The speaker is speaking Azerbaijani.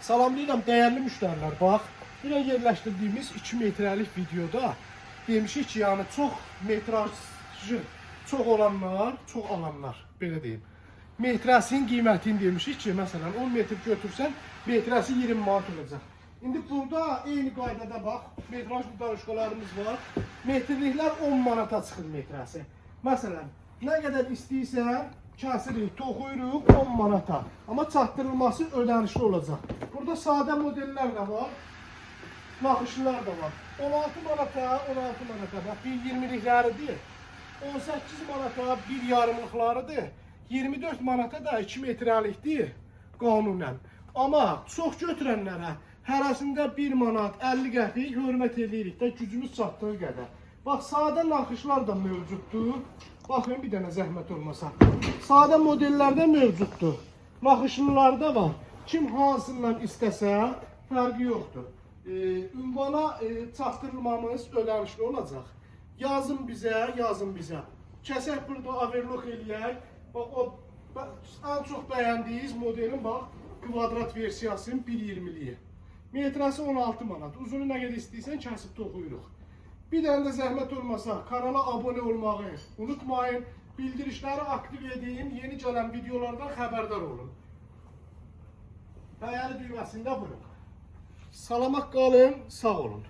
Salamlayıram değerli müşteriler. Bax, bir yerləşdirdiyimiz 2 metrelik videoda demişik ki, yəni çox metrajı çox olanlar, çox alanlar, belə deyim. Metrəsinin qiymətini demişik ki, məsələn 10 metr götürsən, metrəsi 20 manat olacaq. İndi burada eyni qaydada bax, metraj danışqalarımız var. Metrliklər 10 manata çıxır metrəsi. Məsələn, nə qədər istəyirsən, kəsirik, toxuyuruq 10 manata. Amma çatdırılması ödənişli olacaq. Burada sadə modellər də var, naxışlılar da var. 16 manata, 16 manata, bax, 1.20'likləridir. 18 manata, 1 yarımlıqlarıdır. 24 manata da 2 metrelikdir qanunən. Amma çox götürənlərə hərəsində 1 manat, 50 qəpik hörmət edirik də gücümüz çatdığı qədər. Bax, sadə naxışlar da mövcuddur. Baxın, bir dənə zəhmət olmasa. Sadə modellərdə mövcuddur. Naxışlılarda var. Kim hansından istəsə, fərqi yoxdur. Ünvana çatdırılmamız ödənişli olacaq. Yazın bizə, yazın bizə. Kəsək burada overlock eləyək. Bax, o ən çox bəyəndiyiniz modelin bax, kvadrat versiyasının 1.20'liyi. Metrəsi 16 manat. Uzunu nə qədər istəyirsən, kəsib toxuyuruq. Bir dənə də zəhmət olmasa, kanala abunə olmağı unutmayın. Bildirişləri aktiv edin, yeni gələn videolardan xəbərdar olun. Bəyəli düyməsində vurun. Salamat qalın, sağ olun.